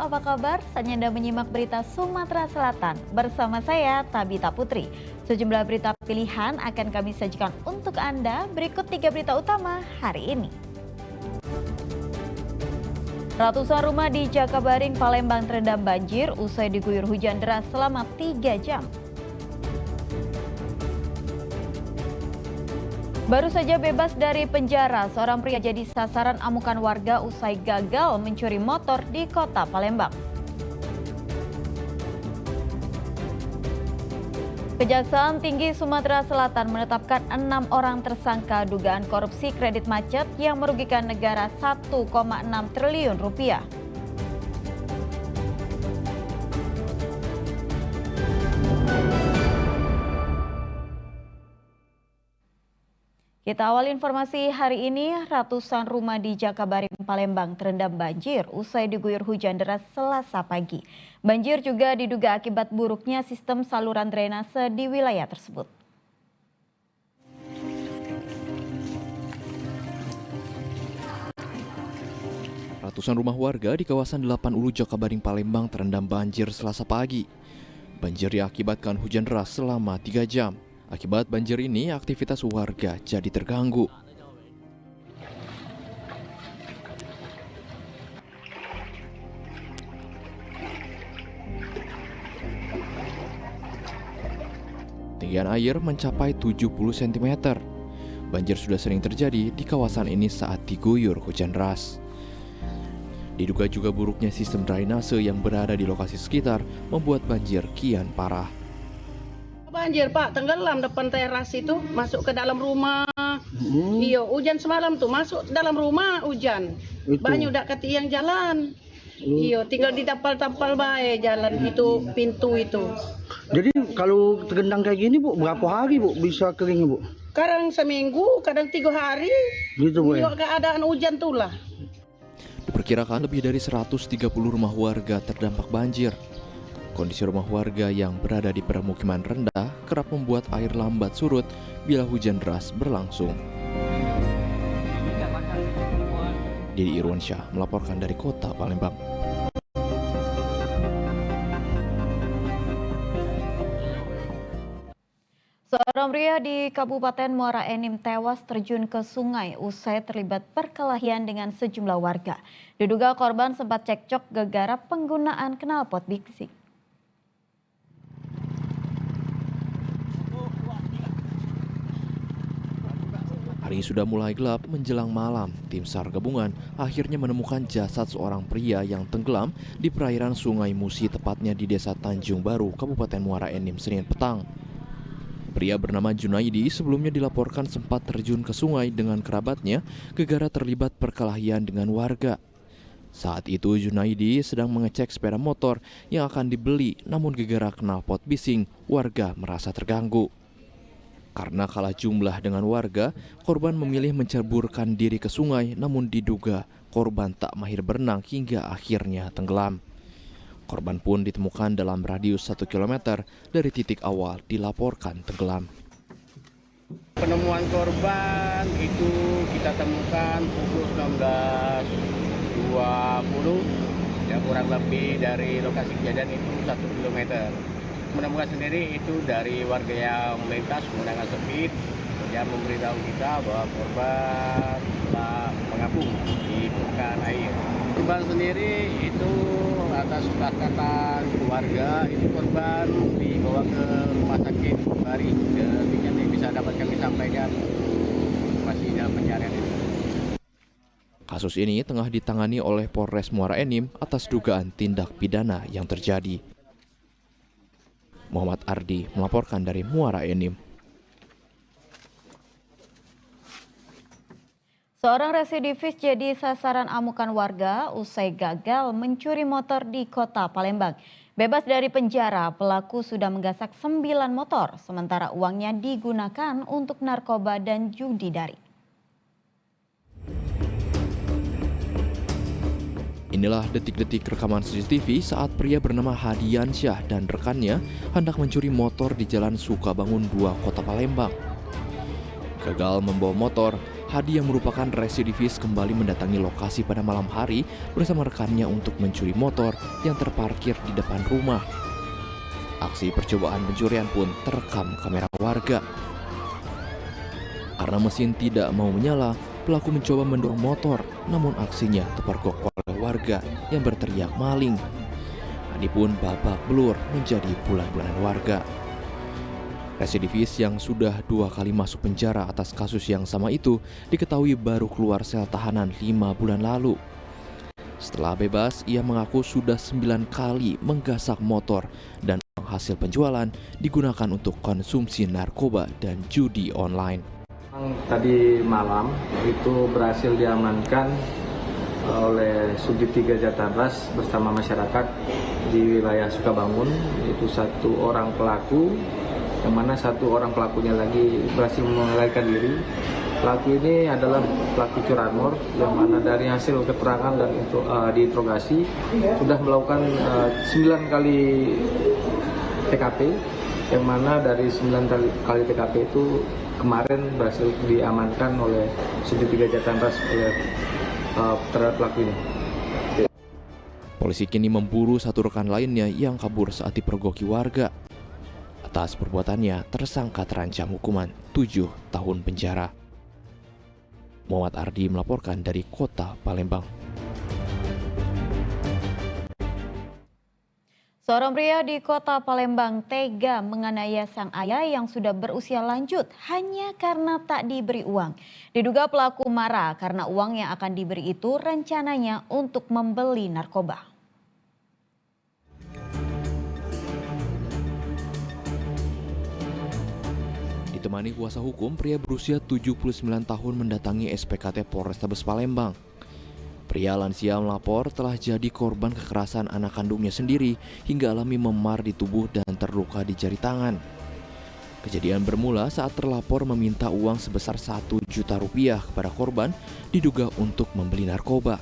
apa kabar? Saatnya Anda menyimak berita Sumatera Selatan. Bersama saya, Tabita Putri. Sejumlah berita pilihan akan kami sajikan untuk Anda. Berikut 3 berita utama hari ini. Ratusan rumah di Jakabaring, Palembang terendam banjir usai diguyur hujan deras selama 3 jam. Baru saja bebas dari penjara, seorang pria jadi sasaran amukan warga usai gagal mencuri motor di kota Palembang. Kejaksaan Tinggi Sumatera Selatan menetapkan 6 orang tersangka dugaan korupsi kredit macet yang merugikan negara 1,6 triliun rupiah. Kita awal informasi hari ini, ratusan rumah di Jakabaring, Palembang terendam banjir usai diguyur hujan deras Selasa pagi. Banjir juga diduga akibat buruknya sistem saluran drainase di wilayah tersebut. Ratusan rumah warga di kawasan 8 Ulu Jakabaring, Palembang terendam banjir Selasa pagi. Banjir diakibatkan hujan deras selama 3 jam. Akibat banjir ini, aktivitas warga jadi terganggu. Ketinggian air mencapai 70 cm. Banjir sudah sering terjadi di kawasan ini saat diguyur hujan deras. Diduga juga buruknya sistem drainase yang berada di lokasi sekitar membuat banjir kian parah. Banjir Pak, tenggelam depan teras itu, masuk ke dalam rumah. Iya, hujan semalam tuh masuk dalam rumah hujan. Banyak udah ke tiang jalan. Iya, tinggal ditampal-tampal bae jalan itu, pintu itu. Jadi kalau tergendang kayak gini Bu, berapa hari Bu bisa kering Bu? Kadang seminggu, kadang 3 hari. Gitu Bu Iya, ya? keadaan hujan tuh lah. Diperkirakan lebih dari 130 rumah warga terdampak banjir. Kondisi rumah warga yang berada di permukiman rendah kerap membuat air lambat surut bila hujan deras berlangsung. Didi Irwansyah melaporkan dari kota Palembang. Seorang pria di Kabupaten Muara Enim tewas terjun ke sungai usai terlibat perkelahian dengan sejumlah warga. Diduga korban sempat cekcok gara-gara penggunaan knalpot bising. Hari sudah mulai gelap menjelang malam. Tim SAR gabungan akhirnya menemukan jasad seorang pria yang tenggelam di perairan Sungai Musi, tepatnya di Desa Tanjung Baru, Kabupaten Muara Enim, Senin petang. Pria bernama Junaidi sebelumnya dilaporkan sempat terjun ke sungai dengan kerabatnya gara-gara terlibat perkelahian dengan warga. Saat itu Junaidi sedang mengecek sepeda motor yang akan dibeli, namun gara-gara knalpot bising, warga merasa terganggu. Karena kalah jumlah dengan warga, korban memilih menceburkan diri ke sungai, namun diduga korban tak mahir berenang hingga akhirnya tenggelam. Korban pun ditemukan dalam radius 1 km dari titik awal dilaporkan tenggelam. Penemuan korban itu kita temukan pukul 19.20, ya kurang lebih dari lokasi kejadian itu 1 km. Menemukan sendiri itu dari warga yang melintas menggunakan speed, yang memberitahu kita bahwa korban telah mengapung di permukaan air. Korban sendiri itu atas kesepakatan warga, itu korban dibawa ke rumah sakit Bari. Ketika bisa dapat kami sampaikan masih dalam pencarian itu. Kasus ini tengah ditangani oleh Polres Muara Enim atas dugaan tindak pidana yang terjadi. Muhammad Ardi melaporkan dari Muara Enim. Seorang residivis jadi sasaran amukan warga usai gagal mencuri motor di kota Palembang. Bebas dari penjara, pelaku sudah menggasak 9 motor, sementara uangnya digunakan untuk narkoba dan judi daring. Inilah detik-detik rekaman CCTV saat pria bernama Hadiansyah dan rekannya hendak mencuri motor di Jalan Sukabangun 2, Kota Palembang. Gagal membawa motor, Hadi yang merupakan residivis kembali mendatangi lokasi pada malam hari bersama rekannya untuk mencuri motor yang terparkir di depan rumah. Aksi percobaan pencurian pun terekam kamera warga. Karena mesin tidak mau menyala, pelaku mencoba mendorong motor, namun aksinya terpergok oleh warga yang berteriak maling. Hadi pun babak belur menjadi bulan-bulanan warga. Residivis yang sudah 2 kali masuk penjara atas kasus yang sama itu diketahui baru keluar sel tahanan 5 bulan lalu. Setelah bebas, ia mengaku sudah 9 kali menggasak motor dan hasil penjualan digunakan untuk konsumsi narkoba dan judi online. Tadi malam itu berhasil diamankan oleh Subdit 3 Jatanras bersama masyarakat di wilayah Sukabangun, yaitu 1 orang pelaku, yang mana 1 orang pelakunya lagi berhasil melarikan diri. Pelaku ini adalah pelaku curanmor, yang mana dari hasil keterangan dan diinterogasi sudah melakukan 9 kali TKP, yang mana dari 9 kali TKP itu kemarin berhasil diamankan oleh Subdit 3 Jatanras oleh terhadap pelaku ini. Polisi kini memburu 1 rekan lainnya yang kabur saat dipergoki warga. Atas perbuatannya, tersangka terancam hukuman 7 tahun penjara. Muhammad Ardi melaporkan dari Kota Palembang. Seorang pria di Kota Palembang tega menganiaya sang ayah yang sudah berusia lanjut hanya karena tak diberi uang. Diduga pelaku marah karena uang yang akan diberi itu rencananya untuk membeli narkoba. Ditemani kuasa hukum, pria berusia 79 tahun mendatangi SPKT Polrestabes Palembang. Pria lansia melapor telah jadi korban kekerasan anak kandungnya sendiri hingga alami memar di tubuh dan terluka di jari tangan. Kejadian bermula saat terlapor meminta uang sebesar 1 juta rupiah kepada korban diduga untuk membeli narkoba.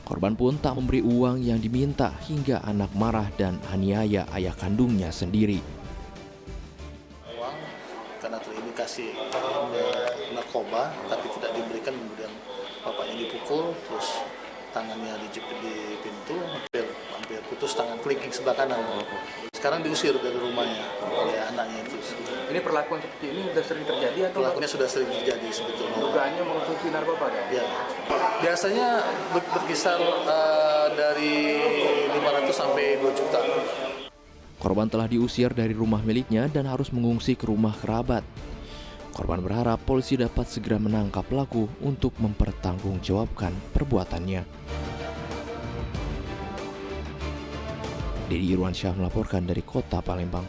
Korban pun tak memberi uang yang diminta hingga anak marah dan aniaya ayah kandungnya sendiri. Uang karena terindikasi narkoba tapi tidak diberikan, kemudian bapaknya dipukul, terus tangannya dijepit di pintu, hampir putus tangan kelingking sebelah kanan. Sekarang diusir dari rumahnya oleh anaknya itu. Ini perlakuan seperti ini sudah sering terjadi atau? Perlakuannya sudah sering terjadi sebetulnya. Dugaannya mengkonsumsi narkoba kan? Ya. Biasanya berkisar dari 500 sampai 2 juta. Korban telah diusir dari rumah miliknya dan harus mengungsi ke rumah kerabat. Korban berharap polisi dapat segera menangkap pelaku untuk mempertanggungjawabkan perbuatannya. Dedi Irwansyah melaporkan dari Kota Palembang.